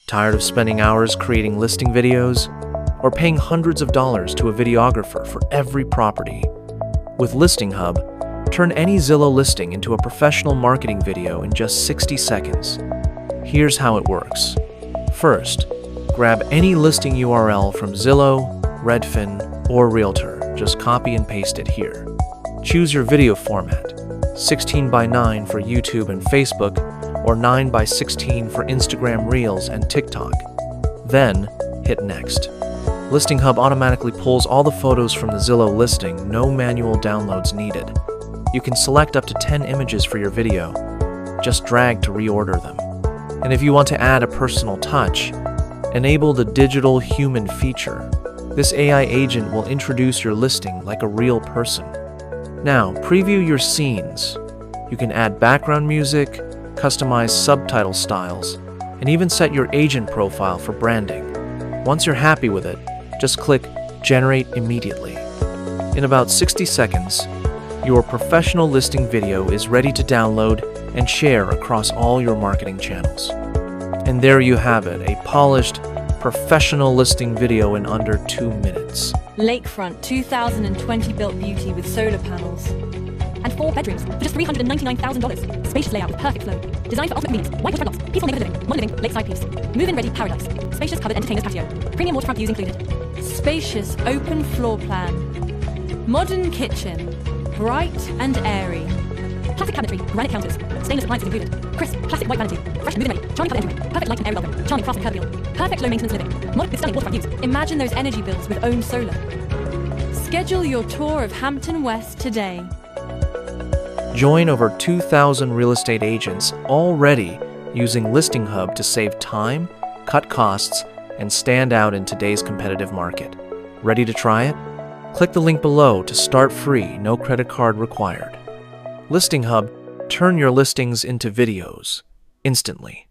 Tired of spending hours creating listing videos? Or paying hundreds of dollars to a videographer for every property? With ListingHub, turn any Zillow listing into a professional marketing video in just 60 seconds. Here's how it works. First, grab any listing URL from Zillow, Redfin, or Realtor. Just copy and paste it here. Choose your video format, 16:9 for YouTube and Facebook, or 9:16 for Instagram Reels and TikTok. Then, hit Next. ListingHub automatically pulls all the photos from the Zillow listing, no manual downloads needed. You can select up to 10 images for your video. Just drag to reorder them. And if you want to add a personal touch, enable the digital human feature. This AI agent will introduce your listing like a real person. Now, preview your scenes. You can add background music, customize subtitle styles, and even set your agent profile for branding. Once you're happy with it, just click Generate immediately. In about 60 seconds, your professional listing video is ready to download and share across all your marketing channels. And there you have it, a polished, professional listing video in under 2 minutes. Lakefront 2020 built beauty with solar panels. And 4 bedrooms for just $399,000. Spacious layout with perfect flow. Designed for ultimate convenience. White blocks. Peaceful neighborhood living. One living, lakeside peace. Move-in ready paradise. Spacious covered entertainer's patio. Premium waterfront views included. Spacious open floor plan. Modern kitchen. Bright and airy. Classic cabinetry. Granite counters. Stainless appliances included. Crisp plastic white vanity. Fresh move-in ready. Charming covered entryway. Perfect light and airy welcome. Charming craftsman curb appeal. Perfect low maintenance living. Modern with stunning waterfront views. Imagine those energy bills with own solar. Schedule your tour of Hampton West today. Join over 2,000 real estate agents already using ListingHub to save time, cut costs, and stand out in today's competitive market. Ready to try it? Click the link below to start free, no credit card required. ListingHub, turn your listings into videos instantly.